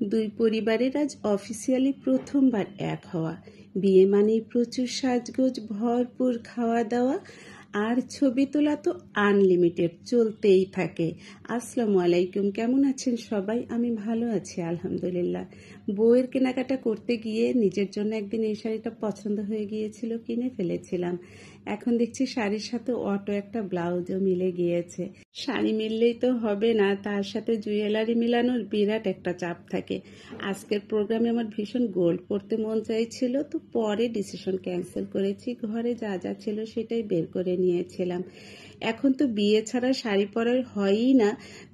দুই পরিবারের আজ অফিসিয়ালি প্রথমবার এক হওয়া। বিয়ে মানেই প্রচুর সাজগোজ, ভরপুর খাওয়া দাওয়া আর ছবি তোলা তো আনলিমিটেড, চলতেই থাকে। আসসালামু আলাইকুম, কেমন আছেন সবাই? আমি ভালো আছি আলহামদুলিল্লাহ। বউয়ের কেনাকাটা করতে গিয়ে নিজের জন্য একদিন এই শাড়িটা পছন্দ হয়ে গিয়েছিল, কিনে ফেলেছিলাম। এখন দেখছি শাড়ির সাথে অটো একটা ব্লাউজও মিলে গিয়েছে। শাড়ি মিললেই তো হবে না, তার সাথে জুয়েলারি মিলানোর বিরাট একটা চাপ থাকে। আজকের প্রোগ্রামে আমার ভীষণ গোল্ড পরতে মন চাইছিল, তো পরে ডিসিশন ক্যান্সেল করেছি। ঘরে যা যা ছিল সেটাই বের করে নিয়েছিলাম। এখন তো বিয়ে ছাড়া শাড়ি পরার হয়ই না,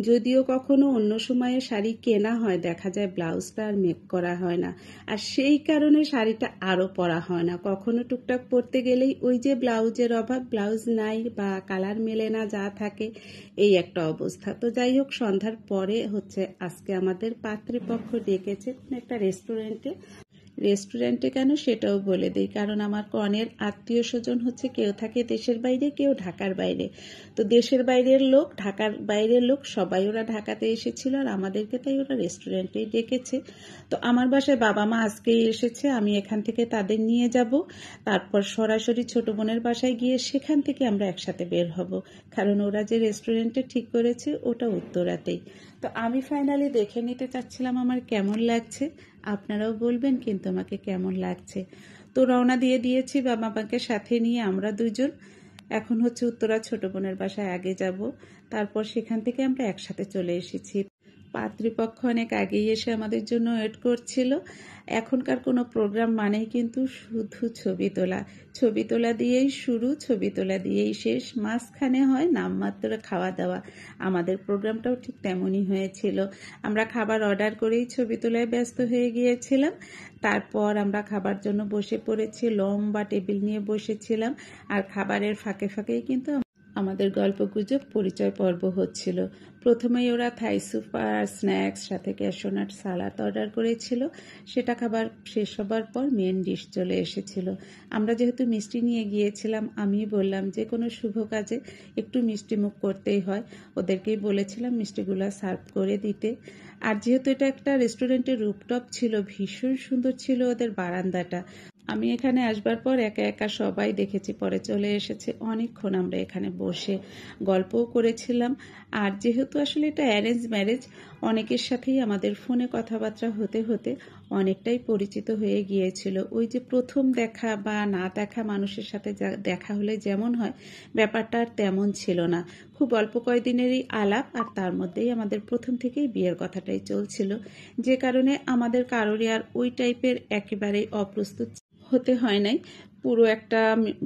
যদিও কখনো অন্য সময়ে শাড়ি কেনা হয়, দেখা যায় ব্লাউজটা আর মেক করা হয় না, আর সেই কারণে শাড়িটা আরও পরা হয় না। কখনো টুকটাক পরতে গেলেই ওই যে ব্লাউজের অভাব, ব্লাউজ নাই বা কালার মেলে না, যা থাকে এই একটা অবস্থা। তো যাই হোক, সন্ধ্যার পরে আজকে আমাদের পাত্রীপক্ষ ডেকেছে একটা রেস্টুরেন্টে কেন সেটাও বলে দিই, কারণ আমার কনের আত্মীয় স্বজন কেউ থাকে দেশের বাইরে, কেউ ঢাকার বাইরে। তো দেশের বাইরের লোক, ঢাকার বাইরের লোক, সবাই ওরা ঢাকাতে এসেছিল, আর আমাদেরকে তাই ওরা রেস্টুরেন্টেই ডেকেছে। তো আমার বাসায় বাবা মা আজকেই এসেছে, আমি এখান থেকে তাদের নিয়ে যাব, তারপর সরাসরি ছোট বোনের বাসায় গিয়ে সেখান থেকে আমরা একসাথে বের হব, কারণ ওরা যে রেস্টুরেন্টে ঠিক করেছে ওটা উত্তরাতেই। তো আমি ফাইনালি দেখে নিতে চাচ্ছিলাম আমার কেমন লাগছে, আপনারাও বলবেন কিন্তু আমাকে কেমন লাগছে। তো রওনা দিয়ে দিয়েছি বাবা মাকে সাথে নিয়ে। আমরা দুজন এখন উত্তরা ছোট বোনের বাসায় আগে যাব, তারপর সেখান থেকে আমরা একসাথে চলে এসেছি। পাত্রীপক্ষ অনেক আগেই এসে আমাদের জন্য ওয়েট করছিল। এখনকার কোনো প্রোগ্রাম মানেই কিন্তু শুধু ছবি তোলা দিয়েই শুরু, ছবি তোলা দিয়েই শেষ, মাঝখানে হয় নামমাত্র খাওয়া দাওয়া। আমাদের প্রোগ্রামটাও ঠিক তেমনই হয়েছিল। আমরা খাবার অর্ডার করেই ছবি তোলায় ব্যস্ত হয়ে গিয়েছিলাম। তারপর আমরা খাবার জন্য বসে পড়েছি, লম্বা টেবিল নিয়ে বসেছিলাম, আর খাবারের ফাঁকে ফাঁকেই কিন্তু আমাদের গল্পগুজব, পরিচয় পর্ব হচ্ছিল। প্রথমেই ওরা থাই স্যুপ আর স্ন্যাক্স সাথে ক্যাশনাট সালাদ অর্ডার করেছিল। সেটা খাবার শেষ হবার পর মেন ডিশ চলে এসেছিল। আমরা যেহেতু মিষ্টি নিয়ে গিয়েছিলাম, আমি বললাম যে কোনো শুভ কাজে একটু মিষ্টি মুখ করতেই হয়, ওদেরকেই বলেছিলাম মিষ্টিগুলো সার্ভ করে দিতে। আর যেহেতু এটা একটা রেস্টুরেন্টের রুফটপ ছিল, ভীষণ সুন্দর ছিল ওদের বারান্দাটা। আমি এখানে আসবার পর একা একা সবাই দেখেছি, পরে চলে এসেছে। অনেকক্ষণ আমরা এখানে বসে গল্পও করেছিলাম। আর যেহেতু আসলে এটা অ্যারেঞ্জ ম্যারেজ, অনেকের সাথেই আমাদের ফোনে কথাবার্তা হতে হতে অনেকটাই পরিচিত হয়ে গিয়েছিল। ওই যে প্রথম দেখা বা না দেখা মানুষের সাথে দেখা হলে যেমন হয়, ব্যাপারটা আর তেমন ছিল না। খুব অল্প কয়েকদিনেরই আলাপ, আর তার মধ্যেই আমাদের প্রথম থেকেই বিয়ের কথাটাই চলছিল, যে কারণে আমাদের কারোরই আর ওই টাইপের একেবারেই অপ্রস্তুত হতে হয় নাই। পুরো একটা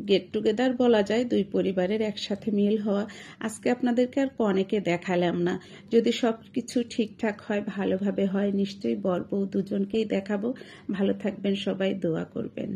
গেট টুগেদার বলা যায়, দুই পরিবারের একসাথে মিল হওয়া। আজকে আপনাদেরকে আর কনেকে দেখালাম না। যদি সব কিছু ঠিকঠাক হয়, ভালোভাবে হয়, নিশ্চয়ই বর বউ দুজনকেই দেখাবো। ভালো থাকবেন সবাই, দোয়া করবেন।